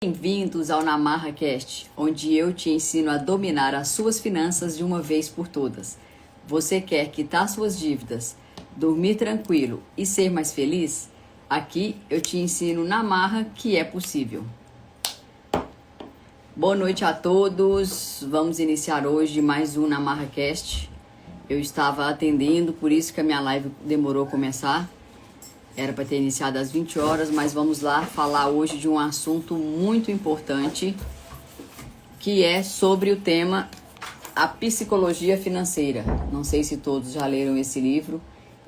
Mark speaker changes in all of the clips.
Speaker 1: Bem-vindos ao Namarra Cast, onde eu te ensino a dominar as suas finanças de uma vez por todas. Você quer quitar suas dívidas, dormir tranquilo e ser mais feliz? Aqui eu te ensino na marra que é possível. Boa noite a todos. Vamos iniciar hoje mais um Namarra Cast. Eu estava atendendo, por isso que a minha live demorou a começar. Era para ter iniciado às 20 horas, mas vamos lá falar hoje de um assunto muito importante, que é sobre o tema a psicologia financeira. Não sei se todos já leram esse livro.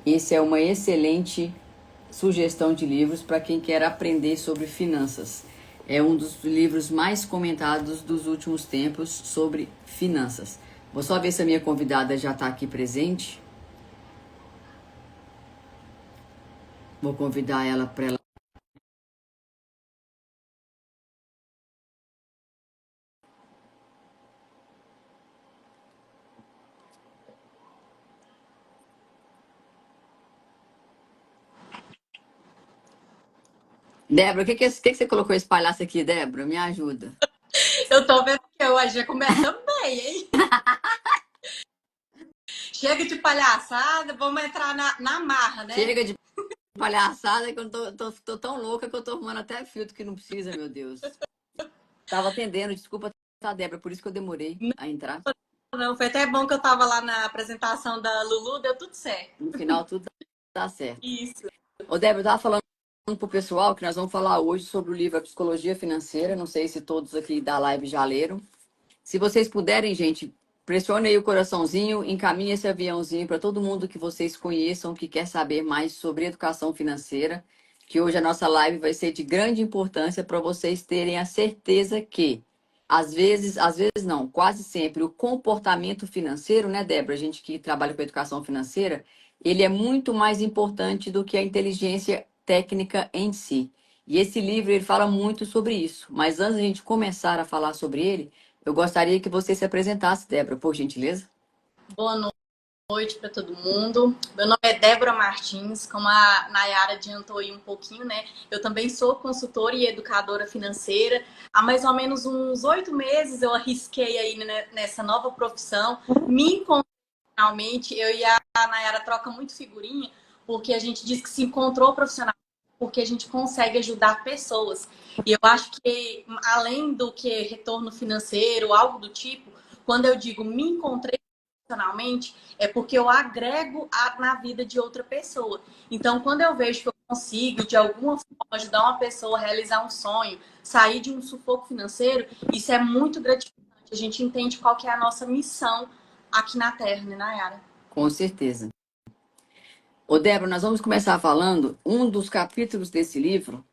Speaker 1: Esse é uma excelente sugestão de livros para quem quer aprender sobre finanças. É um dos livros mais comentados dos últimos tempos sobre finanças. Vou só ver se a minha convidada já está aqui presente. Vou convidar ela para ela. Débora, o que você colocou esse palhaço aqui, Débora? Me ajuda.
Speaker 2: Eu tô vendo que hoje já começa bem, hein? Chega de palhaçada, vamos entrar na marra, né?
Speaker 1: Chega de palhaçada que eu tô tão louca que eu tô arrumando até filtro que não precisa, meu Deus. Tava atendendo, desculpa, tá, Débora, por isso que eu demorei a entrar.
Speaker 2: Não, foi até bom que eu tava lá na apresentação da Lulu, deu tudo certo.
Speaker 1: No final tudo dá certo.
Speaker 2: Isso.
Speaker 1: Ô, Débora, eu tava falando pro pessoal que nós vamos falar hoje sobre o livro A Psicologia Financeira. Não sei se todos aqui da live já leram. Se vocês puderem, gente, pressione aí o coraçãozinho, encaminhe esse aviãozinho para todo mundo que vocês conheçam, que quer saber mais sobre educação financeira, que hoje a nossa live vai ser de grande importância para vocês terem a certeza que, às vezes não, quase sempre, o comportamento financeiro, né, Débora, a gente que trabalha com educação financeira, ele é muito mais importante do que a inteligência técnica em si. E esse livro, ele fala muito sobre isso. Mas antes de a gente começar a falar sobre ele, eu gostaria que você se apresentasse, Débora, por gentileza.
Speaker 2: Boa noite para todo mundo. Meu nome é Débora Martins, como a Nayara adiantou aí um pouquinho, né? Eu também sou consultora e educadora financeira. Há mais ou menos uns 8 meses eu arrisquei aí nessa nova profissão. Me encontrei finalmente. Eu e a Nayara troca muito figurinha, porque a gente diz que se encontrou profissionalmente porque a gente consegue ajudar pessoas. E eu acho que, além do que retorno financeiro, algo do tipo, quando eu digo me encontrei profissionalmente, é porque eu agrego na vida de outra pessoa. Então, quando eu vejo que eu consigo, de alguma forma, ajudar uma pessoa a realizar um sonho, sair de um sufoco financeiro, isso é muito gratificante. A gente entende qual que é a nossa missão aqui na Terra, né, Nayara?
Speaker 1: Com certeza. Ô, Débora, nós vamos começar falando um dos capítulos desse livro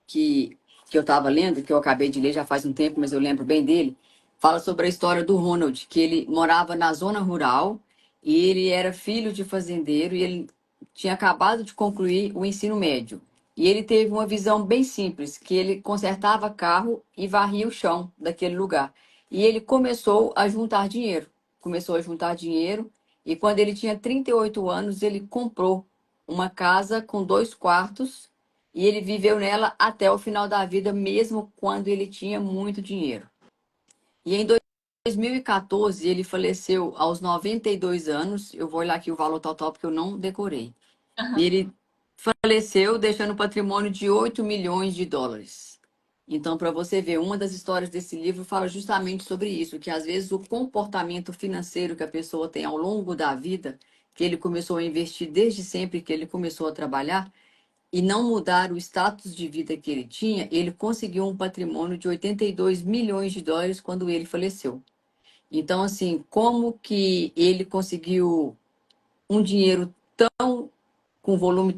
Speaker 1: que eu estava lendo, que eu acabei de ler já faz um tempo, mas eu lembro bem dele, fala sobre a história do Ronald, que ele morava na zona rural e ele era filho de fazendeiro e ele tinha acabado de concluir o ensino médio. E ele teve uma visão bem simples, que ele consertava carro e varria o chão daquele lugar. E ele começou a juntar dinheiro, e quando ele tinha 38 anos, ele comprou uma casa com 2 quartos e ele viveu nela até o final da vida, mesmo quando ele tinha muito dinheiro. E em 2014, ele faleceu aos 92 anos. Eu vou olhar aqui o valor total porque eu não decorei. E ele faleceu deixando um patrimônio de 8 milhões de dólares. Então, para você ver, uma das histórias desse livro fala justamente sobre isso, que às vezes o comportamento financeiro que a pessoa tem ao longo da vida, que ele começou a investir desde sempre que ele começou a trabalhar, e não mudar o status de vida que ele tinha, ele conseguiu um patrimônio de 82 milhões de dólares quando ele faleceu. Então, assim, como que ele conseguiu um dinheiro com volume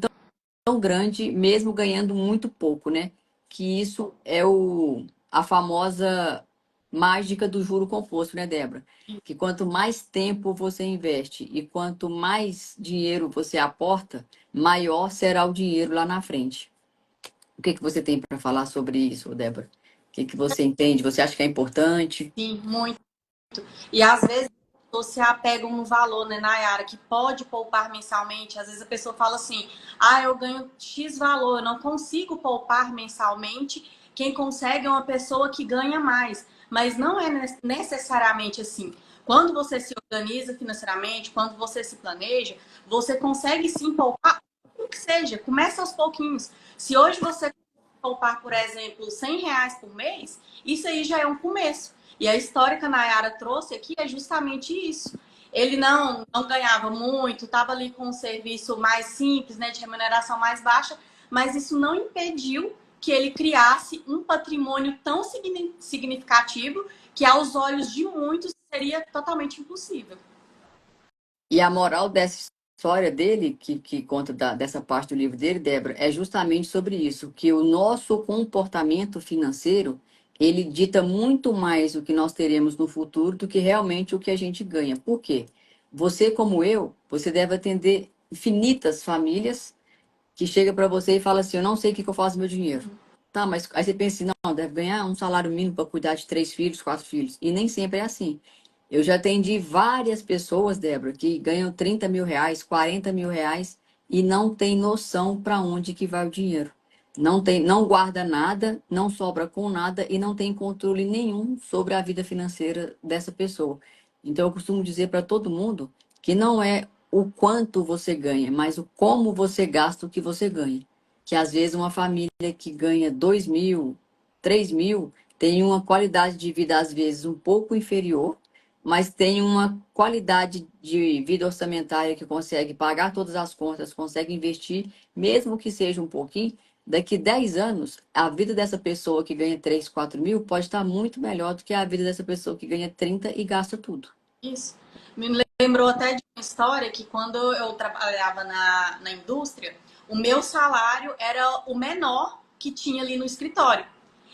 Speaker 1: tão grande, mesmo ganhando muito pouco, né? Que isso é a famosa mágica do juro composto, né, Débora? Que quanto mais tempo você investe e quanto mais dinheiro você aporta, maior será o dinheiro lá na frente. O que você tem para falar sobre isso, Débora? O que você entende? Você acha que é importante?
Speaker 2: Sim, muito. E às vezes você apega um valor, né, Nayara, que pode poupar mensalmente. Às vezes a pessoa fala assim: ah, eu ganho X valor, eu não consigo poupar mensalmente quem consegue é uma pessoa que ganha mais. Mas não é necessariamente assim. Quando você se organiza financeiramente, quando você se planeja, você consegue sim poupar o que seja. Começa aos pouquinhos. Se hoje você poupar, por exemplo, R$ 100 por mês, isso aí já é um começo. E a história que a Nayara trouxe aqui é justamente isso. Ele não ganhava muito, estava ali com um serviço mais simples, né, de remuneração mais baixa, mas isso não impediu que ele criasse um patrimônio tão significativo que, aos olhos de muitos, seria totalmente impossível.
Speaker 1: E a moral dessa história dele, que conta dessa parte do livro dele, Débora, é justamente sobre isso, que o nosso comportamento financeiro, ele dita muito mais o que nós teremos no futuro do que realmente o que a gente ganha. Por quê? Você, como eu, você deve atender infinitas famílias que chega para você e fala assim, eu não sei o que eu faço com meu dinheiro. Tá, mas aí você pensa assim, não, deve ganhar um salário mínimo para cuidar de 3 filhos, 4 filhos. E nem sempre é assim. Eu já atendi várias pessoas, Débora, que ganham R$ 30.000, R$ 40.000 e não tem noção para onde que vai o dinheiro. Não tem, não guarda nada, não sobra com nada e não tem controle nenhum sobre a vida financeira dessa pessoa. Então eu costumo dizer para todo mundo que não é o quanto você ganha, mas o como você gasta o que você ganha. Que às vezes uma família que ganha 2.000, 3.000, tem uma qualidade de vida às vezes um pouco inferior, mas tem uma qualidade de vida orçamentária que consegue pagar todas as contas, consegue investir, mesmo que seja um pouquinho. Daqui 10 anos, a vida dessa pessoa que ganha 3, 4 mil pode estar muito melhor do que a vida dessa pessoa que ganha 30 e gasta tudo.
Speaker 2: Isso. Me lembrou até de uma história que, quando eu trabalhava na indústria, o meu salário era o menor que tinha ali no escritório.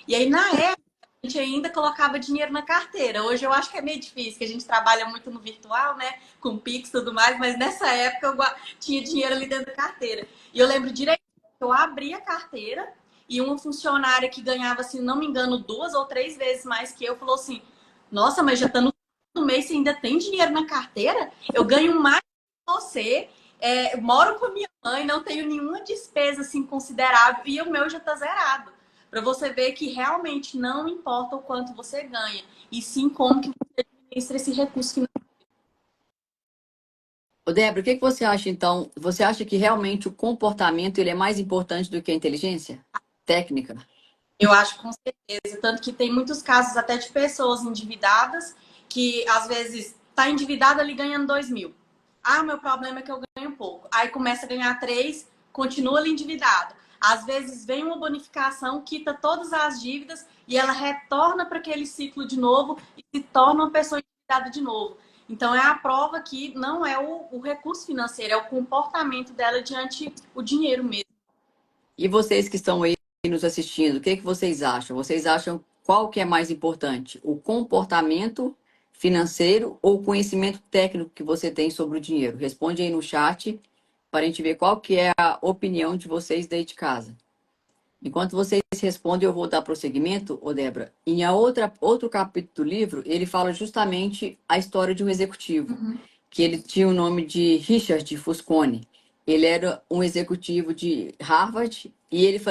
Speaker 2: E aí, na época, a gente ainda colocava dinheiro na carteira. Hoje eu acho que é meio difícil, que a gente trabalha muito no virtual, né? Com Pix e tudo mais, mas nessa época eu tinha dinheiro ali dentro da carteira. E eu lembro direito que eu abri a carteira e uma funcionária que ganhava, se não me engano, 2 ou 3 vezes mais que eu, falou assim: Nossa, mas já tá no mês você ainda tem dinheiro na carteira? Eu ganho mais que você, moro com a minha mãe, não tenho nenhuma despesa assim considerável e o meu já tá zerado. Para você ver que realmente não importa o quanto você ganha, e sim como que você administra esse recurso financeiro.
Speaker 1: Ô, Débora, o que que você acha então? Você acha que realmente o comportamento ele é mais importante do que a inteligência técnica?
Speaker 2: Eu acho com certeza, tanto que tem muitos casos até de pessoas endividadas que às vezes tá endividada ali ganhando 2.000. Ah, o meu problema é que eu ganho pouco. Aí começa a ganhar 3, continua ali endividado. Às vezes vem uma bonificação, quita todas as dívidas e ela retorna para aquele ciclo de novo e se torna uma pessoa endividada de novo. Então é a prova que não é o recurso financeiro, é o comportamento dela diante o dinheiro mesmo.
Speaker 1: E vocês que estão aí nos assistindo, o que que vocês acham? Vocês acham qual que é mais importante? O comportamento financeiro ou o conhecimento técnico que você tem sobre o dinheiro? Responde aí no chat para a gente ver qual que é a opinião de vocês daí de casa. Enquanto vocês respondem, eu vou dar prosseguimento, ô Débora. Em outro capítulo do livro, ele fala justamente a história de um executivo, que ele tinha o nome de Richard Fusconi. Ele era um executivo de Harvard e ele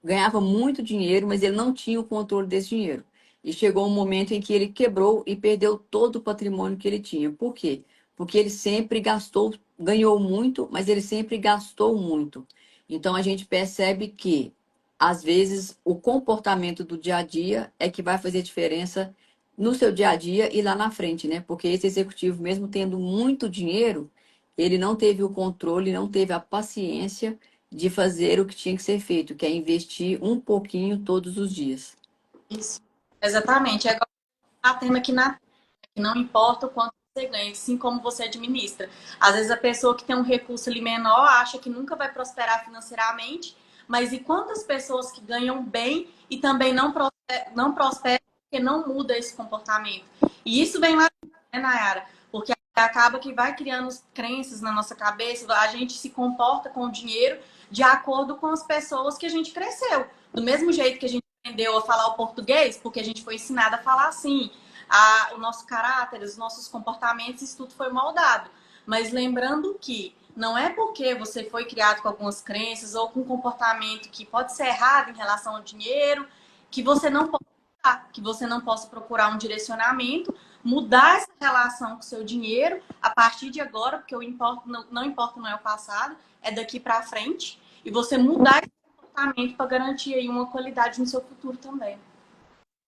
Speaker 1: ganhava muito dinheiro, mas ele não tinha o controle desse dinheiro. E chegou um momento em que ele quebrou e perdeu todo o patrimônio que ele tinha. Por quê? Porque ele sempre gastou, ganhou muito, mas ele sempre gastou muito. Então a gente percebe que às vezes o comportamento do dia a dia é que vai fazer diferença no seu dia a dia e lá na frente, né? Porque esse executivo, mesmo tendo muito dinheiro, ele não teve o controle, não teve a paciência de fazer o que tinha que ser feito, que é investir um pouquinho todos os dias.
Speaker 2: Isso. Exatamente. É igual a tema aqui que não importa o quanto você ganha, sim como você administra. Às vezes a pessoa que tem um recurso ali menor acha que nunca vai prosperar financeiramente, mas e quantas pessoas que ganham bem e também não prosperam porque não muda esse comportamento? E isso vem lá, né, Nayara? Porque acaba que vai criando crenças na nossa cabeça, a gente se comporta com o dinheiro de acordo com as pessoas que a gente cresceu. Do mesmo jeito que a gente aprendeu a falar o português, porque a gente foi ensinado a falar assim, o nosso caráter, os nossos comportamentos, isso tudo foi moldado. Mas lembrando que não é porque você foi criado com algumas crenças ou com um comportamento que pode ser errado em relação ao dinheiro, que você não pode mudar, que você não possa procurar um direcionamento, mudar essa relação com o seu dinheiro a partir de agora, porque o importa, não importa, não é o passado, é daqui para frente, e você mudar esse comportamento para garantir aí uma qualidade no seu futuro também.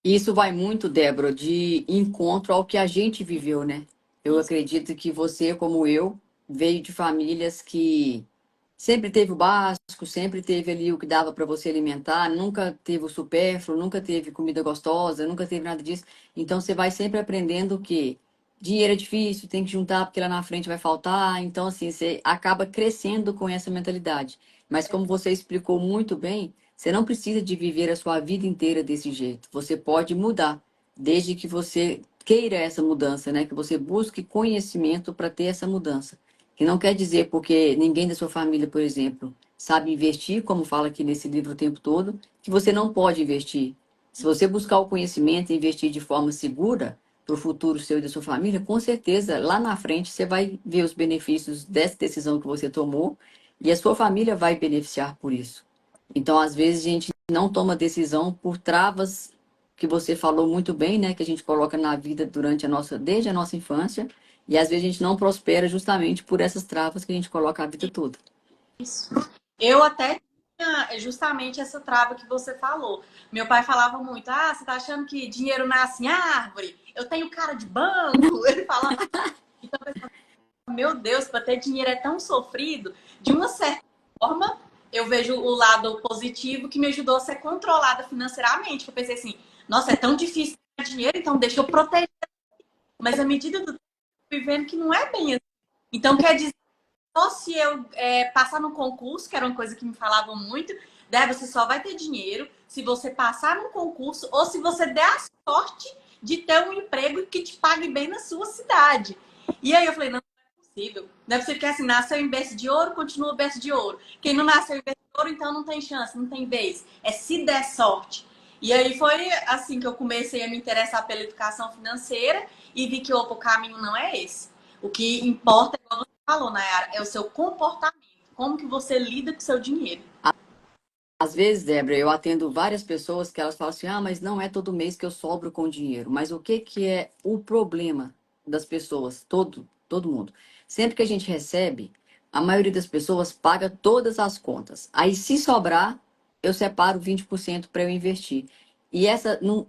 Speaker 1: Isso vai muito, Débora, de encontro ao que a gente viveu, né? Eu
Speaker 2: Isso.
Speaker 1: acredito que você, como eu, veio de famílias que sempre teve o básico, sempre teve ali o que dava para você alimentar, nunca teve o supérfluo, nunca teve comida gostosa, nunca teve nada disso. Então você vai sempre aprendendo que dinheiro é difícil, tem que juntar porque lá na frente vai faltar. Então, assim, você acaba crescendo com essa mentalidade. Mas como você explicou muito bem, você não precisa de viver a sua vida inteira desse jeito. Você pode mudar, desde que você queira essa mudança, né? Que você busque conhecimento para ter essa mudança. Que não quer dizer porque ninguém da sua família, por exemplo, sabe investir, como fala aqui nesse livro o tempo todo, que você não pode investir. Se você buscar o conhecimento e investir de forma segura para o futuro seu e da sua família, com certeza lá na frente você vai ver os benefícios dessa decisão que você tomou e a sua família vai beneficiar por isso. Então, às vezes, a gente não toma decisão por travas que você falou muito bem, né? Que a gente coloca na vida durante desde a nossa infância. E às vezes a gente não prospera justamente por essas travas que a gente coloca a vida toda.
Speaker 2: Isso. Eu até tinha justamente essa trava que você falou. Meu pai falava muito: ah, você tá achando que dinheiro nasce em árvore? Eu tenho cara de banco. Ele falava. Então, eu pensava, meu Deus, para ter dinheiro é tão sofrido. De uma certa forma, eu vejo o lado positivo que me ajudou a ser controlada financeiramente. Eu pensei assim: nossa, é tão difícil ter dinheiro, então deixa eu proteger. Mas à medida do tempo, eu fui vendo que não é bem assim. Então, quer dizer, só se eu passar no concurso, que era uma coisa que me falavam muito, você só vai ter dinheiro se você passar no concurso ou se você der a sorte de ter um emprego que te pague bem na sua cidade. E aí eu falei, não, não é possível. Não é possível que assim, nasceu em berço de ouro, continua berço de ouro. Quem não nasceu em berço de ouro, então não tem chance, não tem vez. É se der sorte. E aí foi assim que eu comecei a me interessar pela educação financeira e vi que opa, o caminho não é esse. O que importa, igual você falou, Nayara, é o seu comportamento. Como que você lida com o seu dinheiro.
Speaker 1: Às vezes, Débora, eu atendo várias pessoas que elas falam assim: ah, mas não é todo mês que eu sobro com dinheiro. Mas o que que é o problema das pessoas? Todo mundo. Sempre que a gente recebe, a maioria das pessoas paga todas as contas. Aí, se sobrar, eu separo 20% para eu investir. E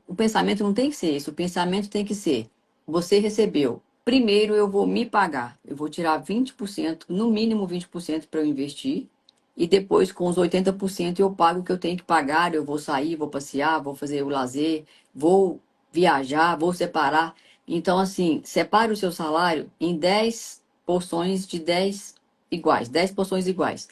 Speaker 1: o pensamento não tem que ser isso. O pensamento tem que ser: você recebeu. Primeiro eu vou me pagar. Eu vou tirar 20%, no mínimo 20% para eu investir. E depois, com os 80%, eu pago o que eu tenho que pagar. Eu vou sair, vou passear, vou fazer o lazer, vou viajar, vou separar. Então, assim, separe o seu salário em 10 porções de 10 iguais, 10 porções iguais.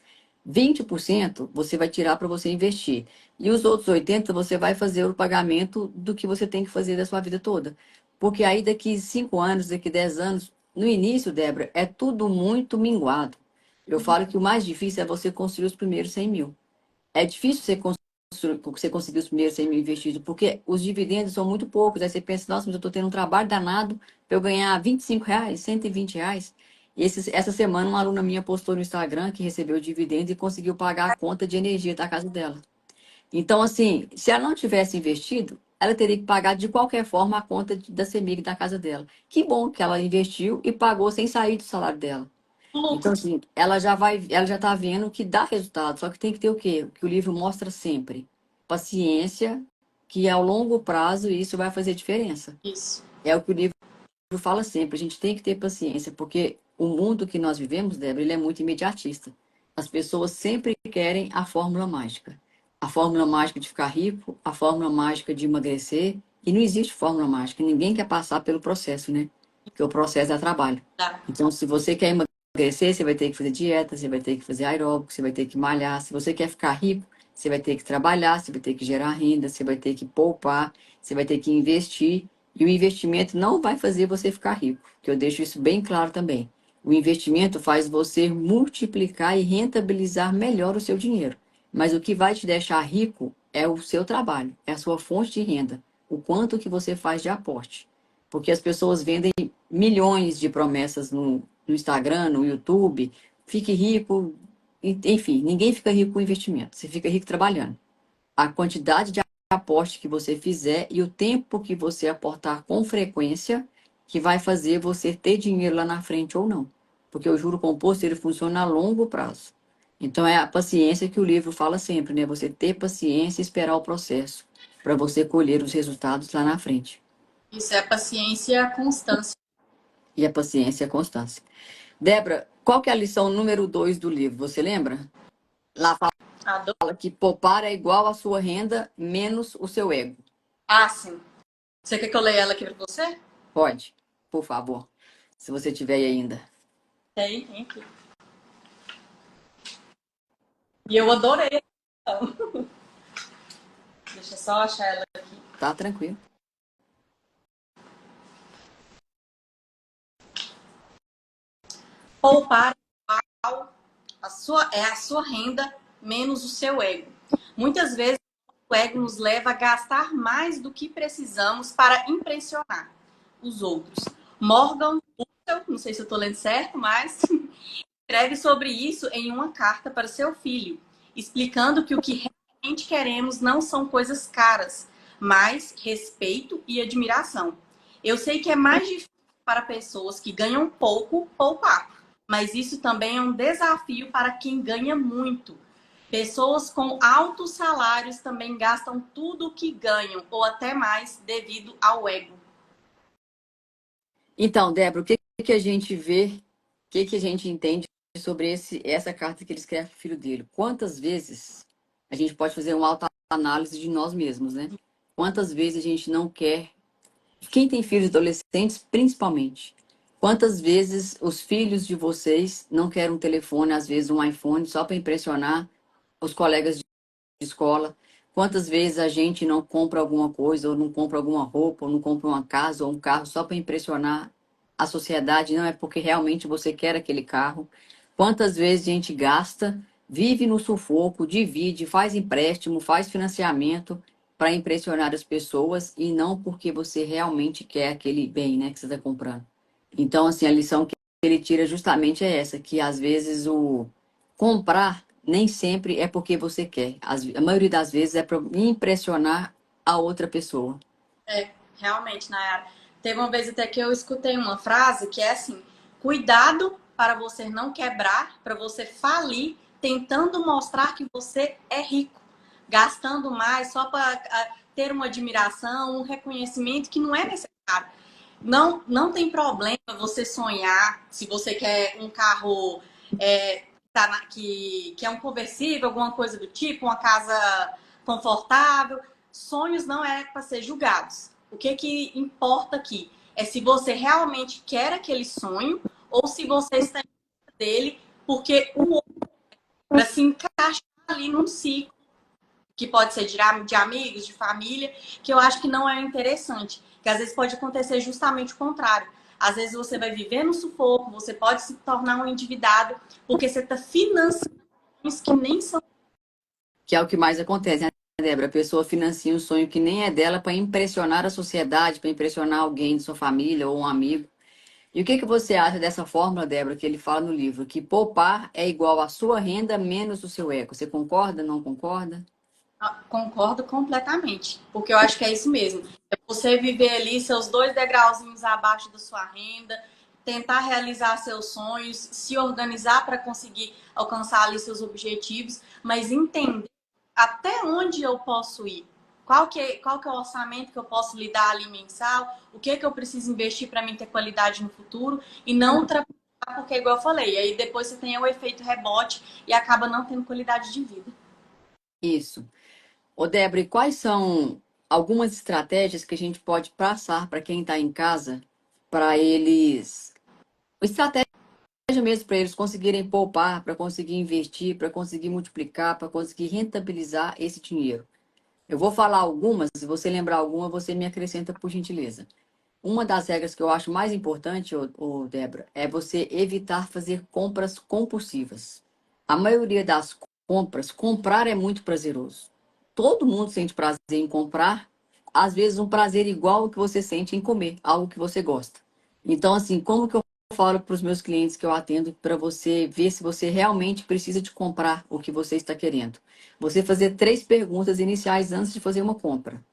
Speaker 1: 20% você vai tirar para você investir. E os outros 80% você vai fazer o pagamento do que você tem que fazer da sua vida toda. Porque aí daqui 5 anos, daqui 10 anos, no início, Débora, é tudo muito minguado. Eu falo que o mais difícil é você construir os primeiros 100 mil. É difícil você conseguir os primeiros 100 mil investidos, porque os dividendos são muito poucos. Aí você pensa, nossa, mas eu estou tendo um trabalho danado para eu ganhar R$ 25, R$ 120. E essa semana, uma aluna minha postou no Instagram que recebeu o dividendo e conseguiu pagar a conta de energia da casa dela. Então, assim, se ela não tivesse investido, ela teria que pagar de qualquer forma a conta da CEMIG da casa dela. Que bom que ela investiu e pagou sem sair do salário dela. Então,
Speaker 2: Lucro.
Speaker 1: assim, ela já está vendo que dá resultado, só que tem que ter o quê? O que o livro mostra sempre: paciência, que ao longo prazo isso vai fazer diferença.
Speaker 2: Isso.
Speaker 1: É o que o livro fala sempre, a gente tem que ter paciência, porque o mundo que nós vivemos, Débora, ele é muito imediatista. As pessoas sempre querem a fórmula mágica. A fórmula mágica de ficar rico, a fórmula mágica de emagrecer, e não existe fórmula mágica, ninguém quer passar pelo processo, né? Porque o processo é trabalho.
Speaker 2: Tá.
Speaker 1: Então, se você quer emagrecer, você vai ter que fazer dieta, você vai ter que fazer aeróbico, você vai ter que malhar. Se você quer ficar rico, você vai ter que trabalhar, você vai ter que gerar renda, você vai ter que poupar, você vai ter que investir. E o investimento não vai fazer você ficar rico, que eu deixo isso bem claro também. O investimento faz você multiplicar e rentabilizar melhor o seu dinheiro. Mas o que vai te deixar rico é o seu trabalho, é a sua fonte de renda, o quanto que você faz de aporte. Porque as pessoas vendem milhões de promessas no Instagram, no YouTube, fique rico, enfim, ninguém fica rico com investimento, você fica rico trabalhando. A quantidade de aporte que você fizer e o tempo que você aportar com frequência que vai fazer você ter dinheiro lá na frente ou não. Porque o juro composto ele funciona a longo prazo. Então é a paciência que o livro fala sempre, né? Você ter paciência e esperar o processo para você colher os resultados lá na frente.
Speaker 2: Isso é paciência e a constância.
Speaker 1: E a paciência e a constância. Débora, qual que é a lição número 2 do livro? Você lembra? Lá
Speaker 2: Adoro.
Speaker 1: fala que poupar é igual à sua renda menos o seu ego.
Speaker 2: Ah, sim. Você quer que eu leia ela aqui para você?
Speaker 1: Pode, por favor, se você tiver aí ainda.
Speaker 2: Tem aqui. E eu adorei. Deixa eu só achar ela aqui.
Speaker 1: Tá tranquilo.
Speaker 2: Poupar é a sua renda menos o seu ego. Muitas vezes o ego nos leva a gastar mais do que precisamos para impressionar os outros. Morgan Housel, não sei se eu estou lendo certo, mas escreve sobre isso em uma carta para seu filho, explicando que o que realmente queremos não são coisas caras, mas respeito e admiração. Eu sei que é mais difícil para pessoas que ganham pouco poupar, mas isso também é um desafio para quem ganha muito. Pessoas com altos salários também gastam tudo o que ganham, ou até mais, devido ao ego.
Speaker 1: Então, Débora, o que que a gente vê, o que que a gente entende sobre essa carta que ele escreve para o filho dele? Quantas vezes a gente pode fazer uma autoanálise de nós mesmos, né? Quantas vezes a gente não quer, quem tem filhos adolescentes, principalmente, quantas vezes os filhos de vocês não querem um telefone, às vezes um iPhone, só para impressionar os colegas de escola? Quantas vezes a gente não compra alguma coisa, ou não compra alguma roupa, ou não compra uma casa ou um carro só para impressionar a sociedade, não é porque realmente você quer aquele carro? Quantas vezes a gente gasta, vive no sufoco, divide, faz empréstimo, faz financiamento para impressionar as pessoas e não porque você realmente quer aquele bem, né, que você está comprando? Então, assim, a lição que ele tira justamente é essa, que às vezes o comprar nem sempre é porque você quer. A maioria das vezes é para impressionar a outra pessoa.
Speaker 2: É, realmente, Nayara. Teve uma vez até que eu escutei uma frase que é assim: cuidado para você não quebrar, para você falir, tentando mostrar que você é rico, gastando mais só para ter uma admiração, um reconhecimento que não é necessário. Não, não tem problema você sonhar, se você quer um carro que é um conversível, alguma coisa do tipo, uma casa confortável. Sonhos não é para ser julgados. O que importa aqui é se você realmente quer aquele sonho ou se você está em busca dele porque o outro para se encaixar ali num ciclo que pode ser de amigos, de família, que eu acho que não é interessante. Que às vezes pode acontecer justamente o contrário. Às vezes você vai viver no sufoco, você pode se tornar um endividado porque você está financiando coisas que nem são.
Speaker 1: Que é o que mais acontece, né, Débora? A pessoa financia um sonho que nem é dela para impressionar a sociedade, para impressionar alguém de sua família ou um amigo. E o que que você acha dessa fórmula, Débora, que ele fala no livro? Que poupar é igual à sua renda menos o seu eco. Você concorda, não concorda?
Speaker 2: Concordo completamente, porque eu acho que é isso mesmo. É você viver ali seus 2 degrauzinhos abaixo da sua renda, tentar realizar seus sonhos, se organizar para conseguir alcançar ali seus objetivos, mas entender até onde eu posso ir. Qual que é o orçamento que eu posso lidar ali mensal? O que que eu preciso investir para mim ter qualidade no futuro? E não ultrapassar, porque, igual eu falei, aí depois você tem o efeito rebote e acaba não tendo qualidade de vida.
Speaker 1: Isso. Ô, Débora, e quais são algumas estratégias que a gente pode passar para quem está em casa, para eles. Estratégia mesmo para eles conseguirem poupar, para conseguir investir, para conseguir multiplicar, para conseguir rentabilizar esse dinheiro. Eu vou falar algumas, se você lembrar alguma, você me acrescenta por gentileza. Uma das regras que eu acho mais importante, Débora, é você evitar fazer compras compulsivas. A maioria das compras, comprar é muito prazeroso. Todo mundo sente prazer em comprar, às vezes um prazer igual ao que você sente em comer, algo que você gosta. Então, assim, como que eu falo para os meus clientes que eu atendo para você ver se você realmente precisa de comprar o que você está querendo. Você fazer 3 perguntas iniciais antes de fazer uma compra.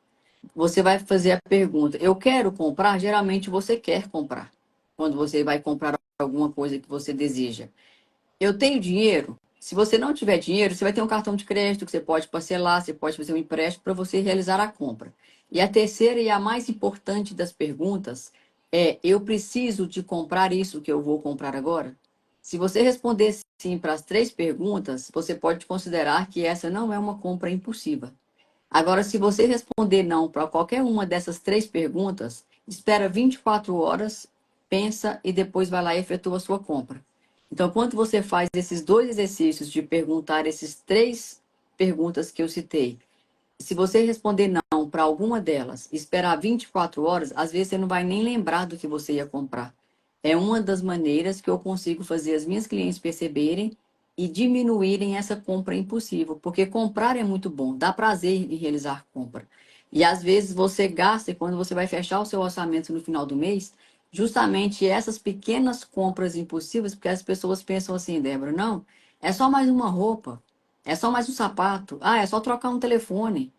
Speaker 1: Você vai fazer a pergunta: eu quero comprar? Geralmente você quer comprar. Quando você vai comprar alguma coisa que você deseja. Eu tenho dinheiro? Se você não tiver dinheiro, você vai ter um cartão de crédito que você pode parcelar, você pode fazer um empréstimo para você realizar a compra. E a terceira e a mais importante das perguntas é: eu preciso de comprar isso que eu vou comprar agora? Se você responder sim para as 3 perguntas, você pode considerar que essa não é uma compra impulsiva. Agora, se você responder não para qualquer uma dessas 3 perguntas, espera 24 horas, pensa e depois vai lá e efetua a sua compra. Então, quando você faz esses 2 exercícios de perguntar esses 3 perguntas que eu citei, se você responder não para alguma delas, esperar 24 horas, às vezes você não vai nem lembrar do que você ia comprar. É uma das maneiras que eu consigo fazer as minhas clientes perceberem e diminuírem essa compra impulsiva, porque comprar é muito bom, dá prazer em realizar compra. E às vezes você gasta, e quando você vai fechar o seu orçamento no final do mês, justamente essas pequenas compras impulsivas, porque as pessoas pensam assim, Débora, não, é só mais uma roupa, é só mais um sapato. Ah, é só trocar um telefone.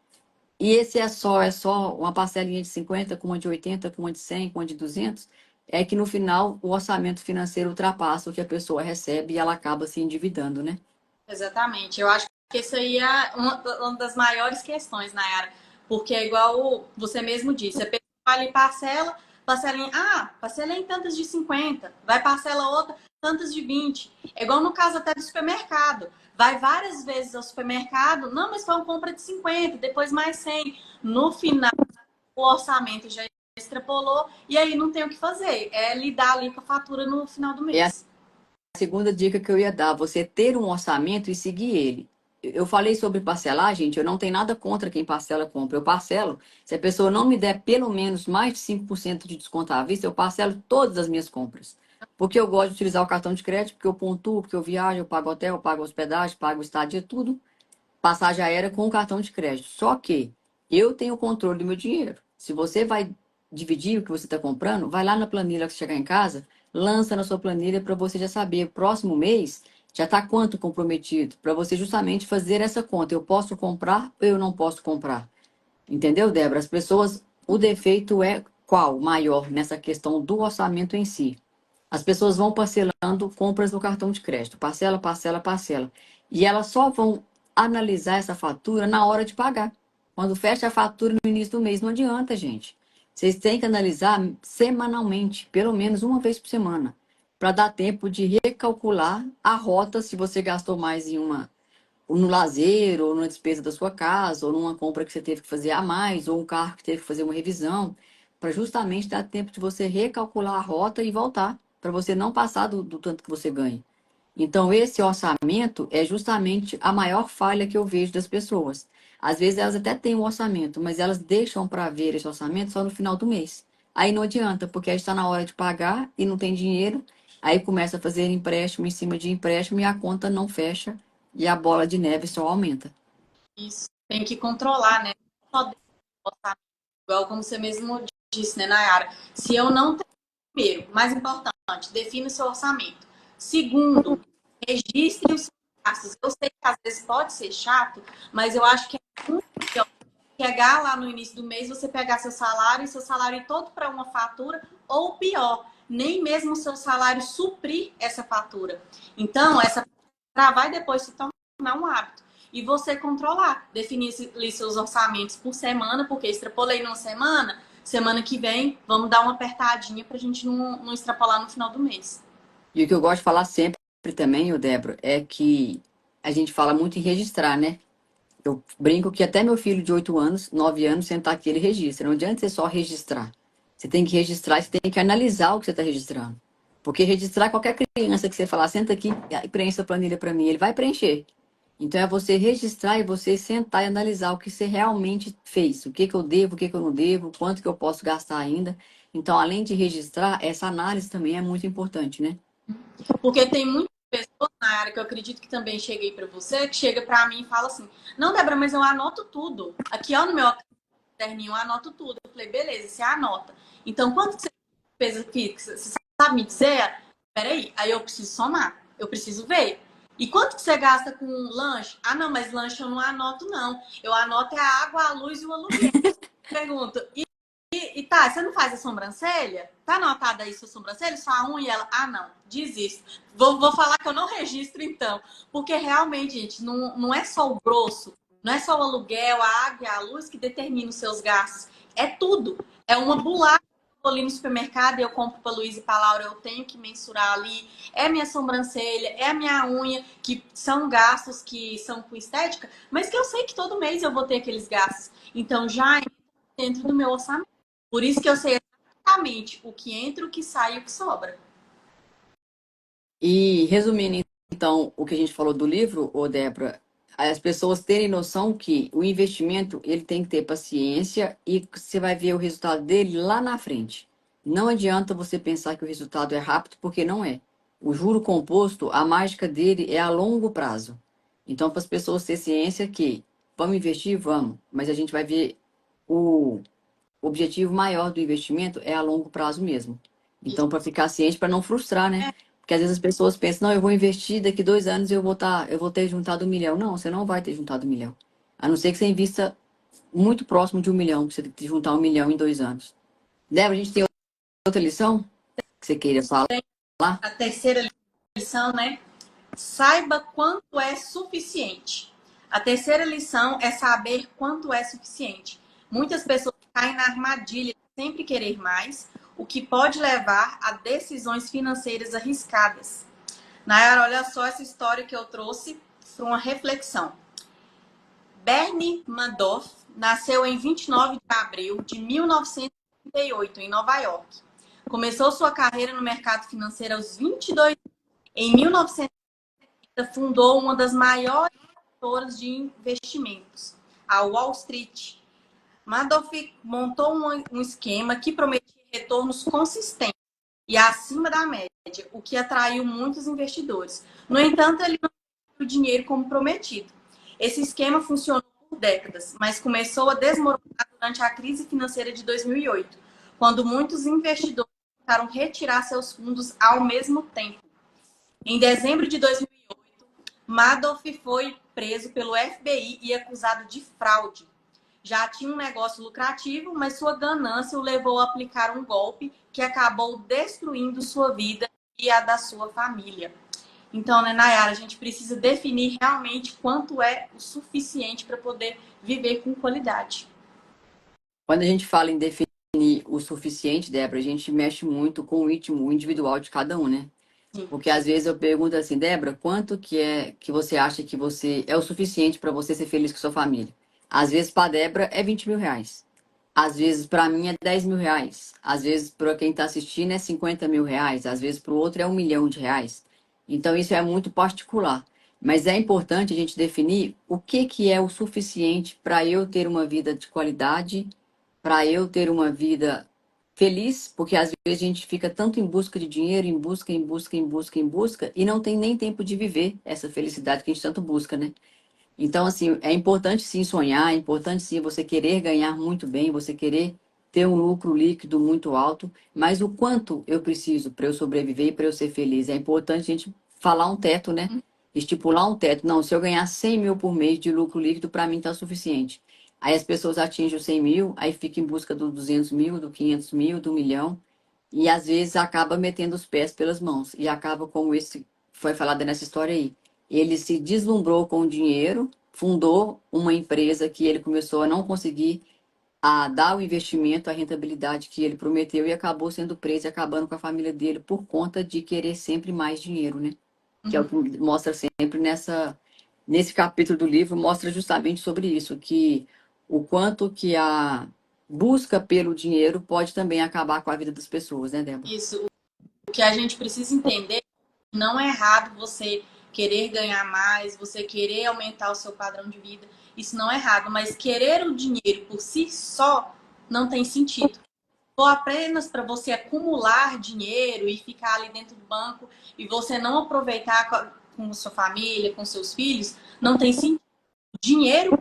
Speaker 1: E esse é só uma parcelinha de 50, com uma de 80, com uma de 100, com uma de 200. É que no final o orçamento financeiro ultrapassa o que a pessoa recebe e ela acaba se endividando, né?
Speaker 2: Exatamente. Eu acho que isso aí é uma das maiores questões, Nayara. Porque é igual você mesmo disse, a pessoa vai ali parcela em, parcela em tantas de 50, vai parcela outra, tantas de 20. É igual no caso até do supermercado. Vai várias vezes ao supermercado, não, mas foi uma compra de 50, depois mais 100. No final, o orçamento já extrapolou e aí não tem o que fazer. É lidar ali com a fatura no final do
Speaker 1: É a
Speaker 2: mês.
Speaker 1: segunda dica que eu ia dar, você ter um orçamento e seguir ele. Eu falei sobre parcelar, gente, eu não tenho nada contra quem parcela compra. Eu parcelo. Se a pessoa não me der pelo menos mais de 5% de desconto à vista, eu parcelo todas as minhas compras. Porque eu gosto de utilizar o cartão de crédito, porque eu pontuo, porque eu viajo, eu pago hotel, eu pago hospedagem, pago estadia, tudo passagem aérea com o cartão de crédito. Só que eu tenho o controle do meu dinheiro. Se você vai dividir o que você está comprando, vai lá na planilha que chegar em casa, lança na sua planilha para você já saber, próximo mês já está quanto comprometido, para você justamente fazer essa conta. Eu posso comprar ou eu não posso comprar? Entendeu, Débora? As pessoas, o defeito é qual maior nessa questão do orçamento em si? As pessoas vão parcelando compras no cartão de crédito, parcela, parcela, parcela. E elas só vão analisar essa fatura na hora de pagar. Quando fecha a fatura no início do mês, não adianta, gente. Vocês têm que analisar semanalmente, pelo menos uma vez por semana, para dar tempo de recalcular a rota se você gastou mais em uma, ou no lazer, ou numa despesa da sua casa, ou numa compra que você teve que fazer a mais, ou um carro que teve que fazer uma revisão, para justamente dar tempo de você recalcular a rota e voltar, para você não passar do tanto que você ganha. Então, esse orçamento é justamente a maior falha que eu vejo das pessoas. Às vezes elas até têm um orçamento, mas elas deixam para ver esse orçamento só no final do mês. Aí não adianta, porque aí está na hora de pagar e não tem dinheiro, aí começa a fazer empréstimo em cima de empréstimo e a conta não fecha e a bola de neve só aumenta.
Speaker 2: Isso. Tem que controlar, né? Só botar, igual como você mesmo disse, né, Nayara? Se eu não tenho, primeiro, mais importante, defina o seu orçamento. Segundo, registre os seus gastos. Eu sei que às vezes pode ser chato, mas eu acho que é muito melhor chegar lá no início do mês, você pegar seu salário e seu salário ir todo para uma fatura, ou pior, nem mesmo o seu salário suprir essa fatura. Então, essa fatura vai depois se tornar um hábito. E você controlar, definir seus orçamentos por semana, porque extrapolei numa semana, semana que vem, vamos dar uma apertadinha para a gente não extrapolar no final do mês.
Speaker 1: E o que eu gosto de falar sempre também, o Débora, é que a gente fala muito em registrar, né? Eu brinco que até meu filho de 8 anos, 9 anos, sentar aqui, ele registra. Não adianta você só registrar. Você tem que registrar, você tem que analisar o que você está registrando. Porque registrar qualquer criança que você falar, senta aqui e preencha a planilha para mim, ele vai preencher. Então é você registrar e você sentar e analisar o que você realmente fez. O que que eu devo, o que que eu não devo, quanto que eu posso gastar ainda. Então, além de registrar, essa análise também é muito importante, né?
Speaker 2: Porque tem muitas pessoas na área que eu acredito que também cheguei para você, que chega para mim e fala assim: Não, Débora, mas eu anoto tudo. Aqui, ó, no meu caderninho, eu anoto tudo. Eu falei: Beleza, você anota. Então, quanto que você fez fixa? Você sabe me dizer? peraí, aí eu preciso somar, eu preciso ver. E quanto que você gasta com lanche? Ah, não, mas lanche eu não anoto, não. Eu anoto é a água, a luz e o aluguel. Pergunto, e tá, você não faz a sobrancelha? Tá anotada aí sua sobrancelha, sua unha? Ela, ah, não, desisto. Vou falar que eu não registro então. Porque realmente, gente, não é só o grosso, não é só o aluguel, a água e a luz que determina os seus gastos. É tudo. É uma bolacha. Eu vou ali no supermercado e eu compro para Luiz e para Laura, eu tenho que mensurar ali. É minha sobrancelha, é a minha unha, que são gastos que são com estética, mas que eu sei que todo mês eu vou ter aqueles gastos. Então já dentro do meu orçamento. Por isso que eu sei exatamente o que entra, o que sai e o que sobra.
Speaker 1: E resumindo, então, o que a gente falou do livro, ô Débora, as pessoas terem noção que o investimento ele tem que ter paciência e você vai ver o resultado dele lá na frente. Não adianta você pensar que o resultado é rápido, porque não é. O juro composto, a mágica dele é a longo prazo. Então, para as pessoas terem ciência que vamos investir, vamos, mas a gente vai ver o objetivo maior do investimento é a longo prazo mesmo.
Speaker 2: Isso.
Speaker 1: Então, para ficar ciente, para não frustrar, né? Porque às vezes as pessoas pensam, não, eu vou investir, daqui 2 anos eu vou ter juntado 1 milhão. Não, você não vai ter juntado 1 milhão. A não ser que você invista muito próximo de 1 milhão, para você ter que juntar 1 milhão em 2 anos. Débora, a gente tem outra lição que você queira falar?
Speaker 2: A terceira lição, né? Saiba quanto é suficiente. A terceira lição é saber quanto é suficiente. Muitas pessoas caem na armadilha de sempre querer mais, o que pode levar a decisões financeiras arriscadas. Nayara, olha só essa história que eu trouxe para uma reflexão. Bernie Madoff nasceu em 29 de abril de 1938, em Nova York. Começou sua carreira no mercado financeiro aos 22 anos. Em 1900, fundou uma das maiores corretoras de investimentos, a Wall Street. Madoff montou um esquema que prometia retornos consistentes e acima da média, o que atraiu muitos investidores. No entanto, ele não teve o dinheiro como prometido. Esse esquema funcionou por décadas, mas começou a desmoronar durante a crise financeira de 2008, quando muitos investidores tentaram retirar seus fundos ao mesmo tempo. Em dezembro de 2008, Madoff foi preso pelo FBI e acusado de fraude. Já tinha um negócio lucrativo, mas sua ganância o levou a aplicar um golpe que acabou destruindo sua vida e a da sua família. Então, né, Nayara, a gente precisa definir realmente quanto é o suficiente para poder viver com qualidade.
Speaker 1: Quando a gente fala em definir o suficiente, Débora, a gente mexe muito com o ritmo individual de cada um, né?
Speaker 2: Sim.
Speaker 1: Porque às vezes eu pergunto assim, Débora, quanto que é que você acha que você é o suficiente para você ser feliz com sua família? Às vezes para Débora é 20 mil reais. Às vezes para mim é 10 mil reais. Às vezes para quem está assistindo é 50 mil reais. Às vezes para o outro é 1 milhão de reais. Então isso é muito particular. Mas é importante a gente definir o que que é o suficiente para eu ter uma vida de qualidade, para eu ter uma vida feliz, porque às vezes a gente fica tanto em busca de dinheiro, em busca, em busca, em busca, em busca, e não tem nem tempo de viver essa felicidade que a gente tanto busca, né? Então, assim, é importante sim sonhar, é importante sim você querer ganhar muito bem, você querer ter um lucro líquido muito alto, mas o quanto eu preciso para eu sobreviver e para eu ser feliz? É importante a gente falar um teto, né? Estipular um teto. Não, se eu ganhar 100 mil por mês de lucro líquido, para mim está suficiente. Aí as pessoas atingem os 100 mil, aí fica em busca do 200 mil, do 500 mil, do 1 milhão, e às vezes acaba metendo os pés pelas mãos, e acaba como esse foi falado nessa história aí. Ele se deslumbrou com o dinheiro, fundou uma empresa que ele começou a não conseguir a dar o investimento, a rentabilidade que ele prometeu e acabou sendo preso e acabando com a família dele por conta de querer sempre mais dinheiro, né? Que é o que mostra sempre nesse capítulo do livro, mostra justamente sobre isso, que o quanto que a busca pelo dinheiro pode também acabar com a vida das pessoas, né, Débora?
Speaker 2: Isso. O que a gente precisa entender, não é errado você querer ganhar mais, você querer aumentar o seu padrão de vida. Isso não é errado, mas querer o dinheiro por si só não tem sentido. Ou apenas para você acumular dinheiro e ficar ali dentro do banco e você não aproveitar com sua família, com seus filhos, não tem sentido. O dinheiro,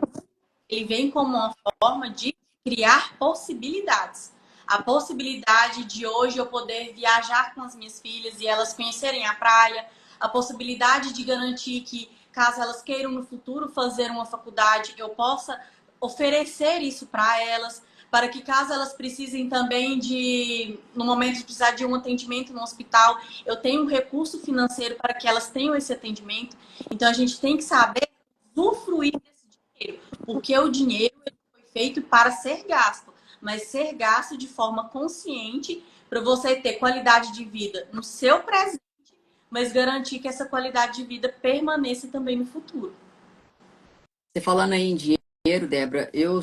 Speaker 2: ele vem como uma forma de criar possibilidades. A possibilidade de hoje eu poder viajar com as minhas filhas e elas conhecerem a praia, a possibilidade de garantir que, caso elas queiram no futuro fazer uma faculdade, eu possa oferecer isso para elas, para que caso elas precisem também de, no momento de precisar de um atendimento no hospital, eu tenho um recurso financeiro para que elas tenham esse atendimento. Então a gente tem que saber usufruir desse dinheiro, porque o dinheiro foi feito para ser gasto, mas ser gasto de forma consciente para você ter qualidade de vida no seu presente, mas garantir que essa qualidade de vida permaneça também no futuro.
Speaker 1: Você falando aí em dinheiro, Débora, eu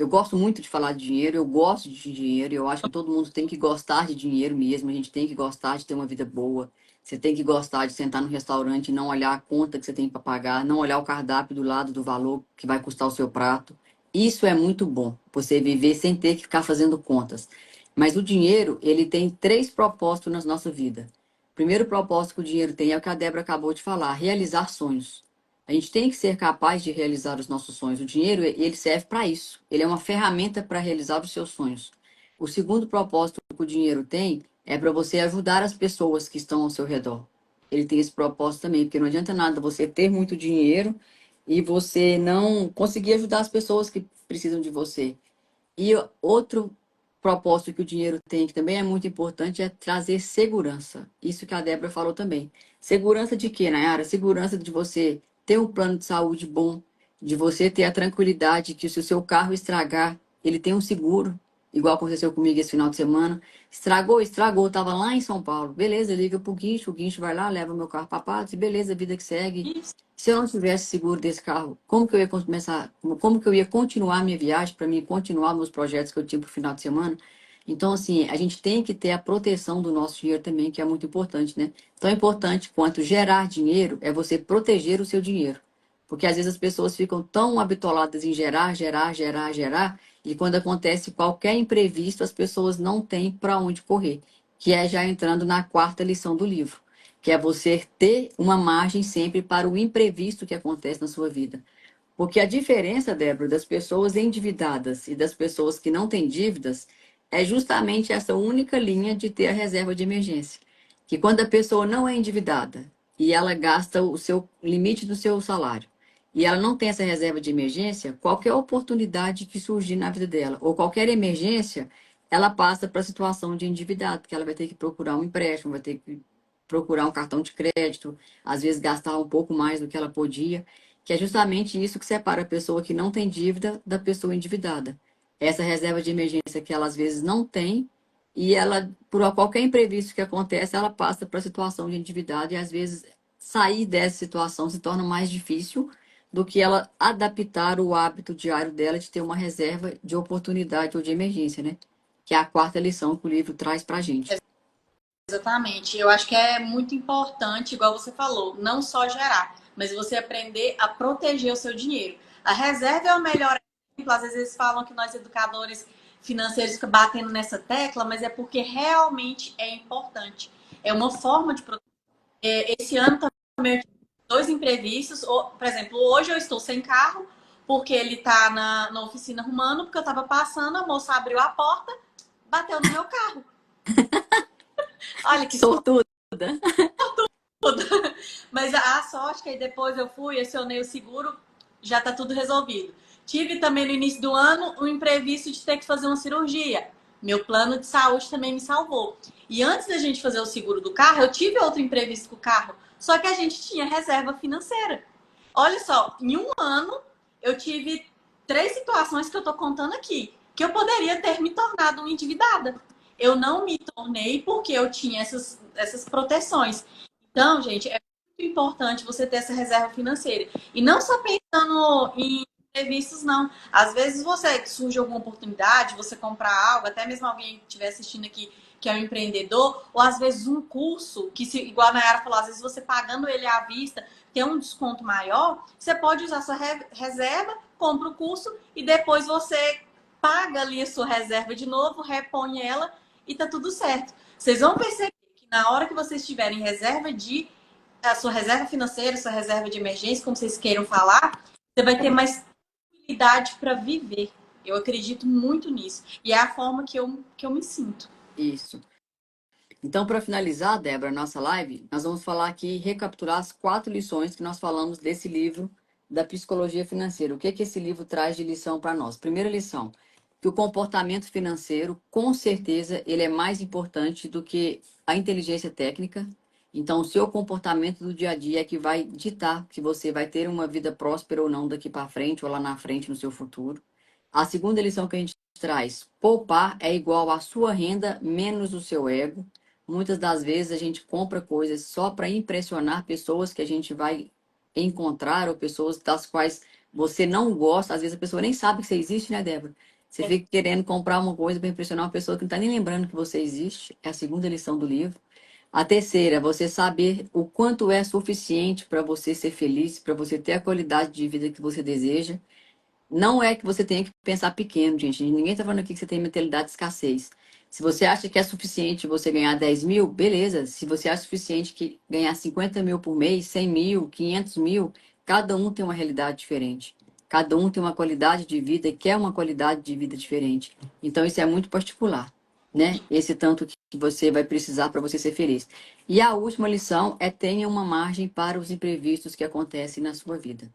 Speaker 1: gosto muito de falar de dinheiro, eu gosto de dinheiro, eu acho que todo mundo tem que gostar de dinheiro mesmo, a gente tem que gostar de ter uma vida boa. Você tem que gostar de sentar no restaurante e não olhar a conta que você tem para pagar, não olhar o cardápio do lado do valor que vai custar o seu prato. Isso é muito bom, você viver sem ter que ficar fazendo contas. Mas o dinheiro, ele tem três propósitos na nossa vida. O primeiro propósito que o dinheiro tem é o que a Débora acabou de falar, realizar sonhos. A gente tem que ser capaz de realizar os nossos sonhos. O dinheiro, ele serve para isso. Ele é uma ferramenta para realizar os seus sonhos. O segundo propósito que o dinheiro tem é para você ajudar as pessoas que estão ao seu redor. Ele tem esse propósito também, porque não adianta nada você ter muito dinheiro e você não conseguir ajudar as pessoas que precisam de você. E outro propósito que o dinheiro tem, que também é muito importante, é trazer segurança. Isso que a Débora falou também. Segurança de quê, Nayara? Segurança de você ter um plano de saúde bom, de você ter a tranquilidade que se o seu carro estragar, ele tem um seguro, igual aconteceu comigo esse final de semana. Estragou, estava lá em São Paulo. Beleza, liga pro guincho, o guincho vai lá, leva meu carro para pátio, beleza, vida que segue.
Speaker 2: Isso.
Speaker 1: Se eu não tivesse seguro desse carro, como que eu ia começar, como que eu ia continuar minha viagem para mim continuar meus projetos que eu tinha para o final de semana? Então, assim, a gente tem que ter a proteção do nosso dinheiro também, que é muito importante, né? Tão importante quanto gerar dinheiro é você proteger o seu dinheiro. Porque às vezes as pessoas ficam tão habitoladas em gerar, e quando acontece qualquer imprevisto, as pessoas não têm para onde correr, que é já entrando na quarta lição do livro, que é você ter uma margem sempre para o imprevisto que acontece na sua vida. Porque a diferença, Débora, das pessoas endividadas e das pessoas que não têm dívidas é justamente essa única linha de ter a reserva de emergência. Que quando a pessoa não é endividada e ela gasta o seu limite do seu salário e ela não tem essa reserva de emergência, qualquer oportunidade que surgir na vida dela ou qualquer emergência, ela passa para a situação de endividado, porque ela vai ter que procurar um empréstimo, vai ter que procurar um cartão de crédito, às vezes gastar um pouco mais do que ela podia, que é justamente isso que separa a pessoa que não tem dívida da pessoa endividada. Essa reserva de emergência que ela às vezes não tem, e ela, por qualquer imprevisto que acontece, ela passa para a situação de endividado, e às vezes sair dessa situação se torna mais difícil do que ela adaptar o hábito diário dela de ter uma reserva de oportunidade ou de emergência, né? Que é a quarta lição que o livro traz para a gente.
Speaker 2: Exatamente. Eu acho que é muito importante, igual você falou, não só gerar, mas você aprender a proteger o seu dinheiro. A reserva é o melhor exemplo. Às vezes eles falam que nós, educadores financeiros, ficamos batendo nessa tecla, mas é porque realmente é importante. É uma forma de proteger. Esse ano também eu tive dois imprevistos. Por exemplo, hoje eu estou sem carro, porque ele está na oficina arrumando, porque eu estava passando, a moça abriu a porta, bateu no meu carro. Olha que
Speaker 1: Sortuda.
Speaker 2: Mas a sorte que aí depois eu fui, acionei o seguro, já tá tudo resolvido. Tive também no início do ano o imprevisto de ter que fazer uma cirurgia. Meu plano de saúde também me salvou. E antes da gente fazer o seguro do carro, eu tive outro imprevisto com o carro. Só que a gente tinha reserva financeira. Olha só, em um ano eu tive três situações que eu tô contando aqui, que eu poderia ter me tornado uma endividada. Eu não me tornei porque eu tinha essas proteções. Então, gente, é muito importante você ter essa reserva financeira. E não só pensando em imprevistos, não. Às vezes você surge alguma oportunidade, você comprar algo, até mesmo alguém que estiver assistindo aqui que é um empreendedor, ou às vezes um curso, que se, igual a Nayara falou, às vezes você pagando ele à vista, tem um desconto maior, você pode usar sua reserva, compra o curso e depois você paga ali a sua reserva de novo, repõe ela e tá tudo certo. Vocês vão perceber que na hora que vocês tiverem reserva de a sua reserva financeira, sua reserva de emergência, como vocês queiram falar, você vai ter mais tranquilidade para viver. Eu acredito muito nisso. E é a forma que eu me sinto.
Speaker 1: Isso. Então, para finalizar, Débora, nossa live, nós vamos falar aqui, recapitular as 4 lições que nós falamos desse livro da psicologia financeira. O que que esse livro traz de lição para nós? Primeira lição, que o comportamento financeiro, com certeza, ele é mais importante do que a inteligência técnica. Então, o seu comportamento do dia a dia é que vai ditar se você vai ter uma vida próspera ou não daqui para frente ou lá na frente no seu futuro. A segunda lição que a gente traz, poupar é igual à sua renda menos o seu ego. Muitas das vezes a gente compra coisas só para impressionar pessoas que a gente vai encontrar ou pessoas das quais você não gosta. Às vezes a pessoa nem sabe que você existe, né, Débora? Você fica querendo comprar uma coisa para impressionar uma pessoa que não está nem lembrando que você existe. É a segunda lição do livro. A terceira, você saber o quanto é suficiente para você ser feliz, para você ter a qualidade de vida que você deseja. Não é que você tenha que pensar pequeno, gente. Ninguém está falando aqui que você tem mentalidade de escassez. Se você acha que é suficiente você ganhar 10 mil, beleza. Se você acha suficiente que ganhar 50 mil por mês, 100 mil, 500 mil, cada um tem uma realidade diferente. Cada um tem uma qualidade de vida e quer uma qualidade de vida diferente. Então, isso é muito particular, né? Esse tanto que você vai precisar para você ser feliz. E a última lição é tenha uma margem para os imprevistos que acontecem na sua vida.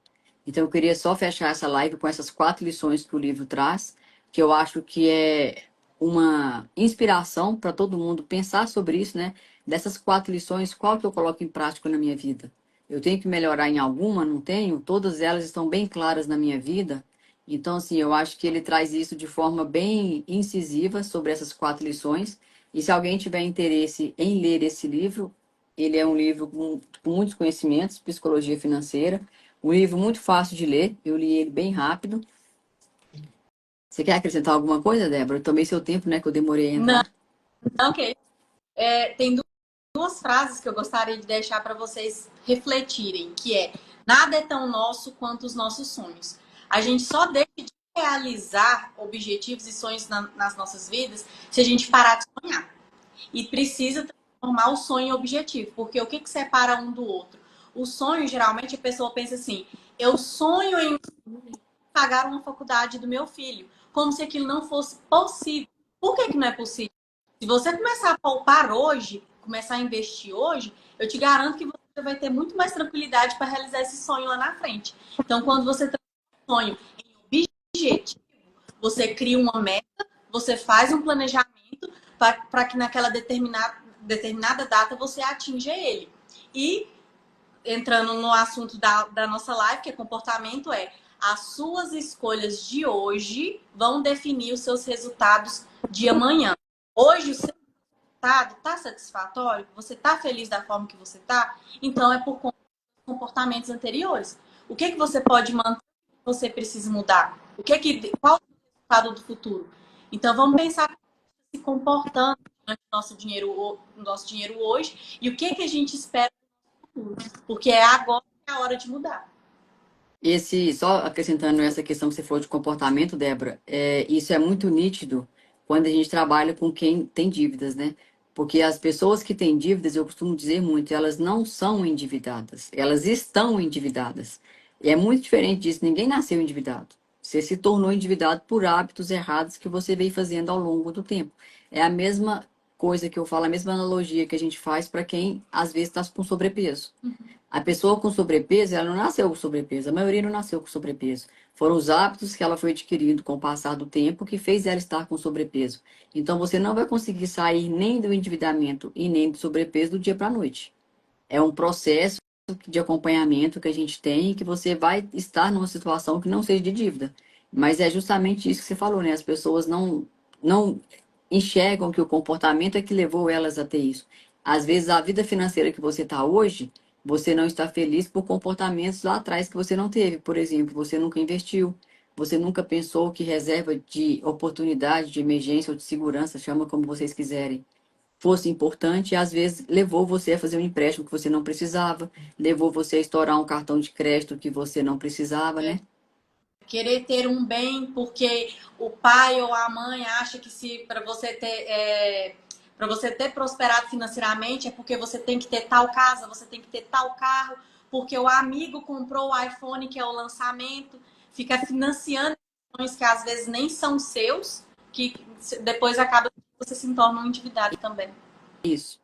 Speaker 1: Então, eu queria só fechar essa live com essas 4 lições que o livro traz, que eu acho que é uma inspiração para todo mundo pensar sobre isso, né? Dessas 4 lições, qual que eu coloco em prática na minha vida? Eu tenho que melhorar em alguma? Não tenho? Todas elas estão bem claras na minha vida. Então, assim, eu acho que ele traz isso de forma bem incisiva sobre essas 4 lições. E se alguém tiver interesse em ler esse livro, ele é um livro com muitos conhecimentos, psicologia financeira. Um livro muito fácil de ler, eu li ele bem rápido. Você quer acrescentar alguma coisa, Débora? Eu tomei seu tempo, né, que eu demorei a
Speaker 2: Não,
Speaker 1: entrar.
Speaker 2: não, ok. Tem duas frases que eu gostaria de deixar para vocês refletirem, que é: nada é tão nosso quanto os nossos sonhos. A gente só deixa de realizar objetivos e sonhos nas nossas vidas se a gente parar de sonhar. E precisa transformar o sonho em objetivo, porque o que separa um do outro? O sonho, geralmente, a pessoa pensa assim: eu sonho em pagar uma faculdade do meu filho, como se aquilo não fosse possível. Por que não é possível? Se você começar a poupar hoje, começar a investir hoje, eu te garanto que você vai ter muito mais tranquilidade para realizar esse sonho lá na frente. Então, quando você tem um sonho em objetivo, você cria uma meta, você faz um planejamento para que naquela determinada data você atinja ele. E entrando no assunto da nossa live, que é comportamento, as suas escolhas de hoje vão definir os seus resultados de amanhã. Hoje o seu resultado está satisfatório? Você está feliz da forma que você está? Então é por conta dos comportamentos anteriores. O que você pode manter? O que você precisa mudar? Qual é o resultado do futuro? Então vamos pensar se comportando no nosso dinheiro hoje e o que a gente espera no futuro. Porque é agora que é a hora de mudar.
Speaker 1: Só acrescentando essa questão que você falou de comportamento, Débora, isso é muito nítido quando a gente trabalha com quem tem dívidas, né? Porque as pessoas que têm dívidas, eu costumo dizer muito, elas não são endividadas, elas estão endividadas. E é muito diferente disso, ninguém nasceu endividado. Você se tornou endividado por hábitos errados que você veio fazendo ao longo do tempo. É a mesma coisa que eu falo, a mesma analogia que a gente faz para quem às vezes está com sobrepeso. A pessoa com sobrepeso, ela não nasceu com sobrepeso, a maioria não nasceu com sobrepeso. Foram os hábitos que ela foi adquirindo com o passar do tempo que fez ela estar com sobrepeso. Então você não vai conseguir sair nem do endividamento e nem do sobrepeso do dia para a noite. É um processo de acompanhamento que a gente tem que você vai estar numa situação que não seja de dívida. Mas é justamente isso que você falou, né? As pessoas não enxergam que o comportamento é que levou elas a ter isso. Às vezes, a vida financeira que você está hoje, você não está feliz por comportamentos lá atrás que você não teve. Por exemplo, você nunca investiu, você nunca pensou que reserva de oportunidade, de emergência ou de segurança, chama como vocês quiserem, fosse importante e às vezes levou você a fazer um empréstimo que você não precisava, levou você a estourar um cartão de crédito que você não precisava, né?
Speaker 2: Querer ter um bem porque o pai ou a mãe acha que se para você ter prosperado financeiramente é porque você tem que ter tal casa, você tem que ter tal carro, porque o amigo comprou o iPhone que é o lançamento, fica financiando que às vezes nem são seus, que depois acaba que você se torna um endividado também.
Speaker 1: Isso.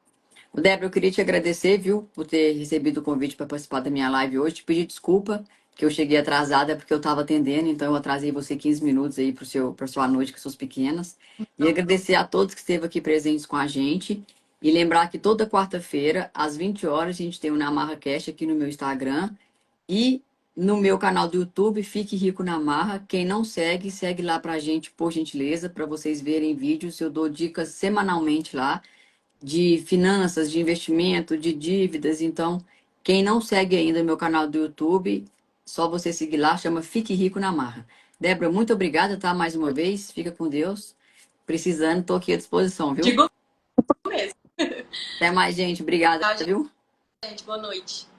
Speaker 1: Débora, eu queria te agradecer, viu, por ter recebido o convite para participar da minha live hoje. Te pedir desculpa que eu cheguei atrasada porque eu estava atendendo, então eu atrasei você 15 minutos aí para sua noite com suas pequenas. E agradecer a todos que esteve aqui presentes com a gente. E lembrar que toda quarta-feira, às 20 horas, a gente tem o Namarra Cash aqui no meu Instagram e no meu canal do YouTube, Fique Rico na Marra. Quem não segue, segue lá pra gente, por gentileza, para vocês verem vídeos. Eu dou dicas semanalmente lá de finanças, de investimento, de dívidas. Então, quem não segue ainda meu canal do YouTube, só você seguir lá, chama Fique Rico na Marra. Débora, muito obrigada, tá? Mais uma vez, fica com Deus. Precisando, estou aqui à disposição, viu?
Speaker 2: Digo mesmo.
Speaker 1: Até mais, gente. Obrigada,
Speaker 2: Tchau,
Speaker 1: viu?
Speaker 2: gente. Boa noite.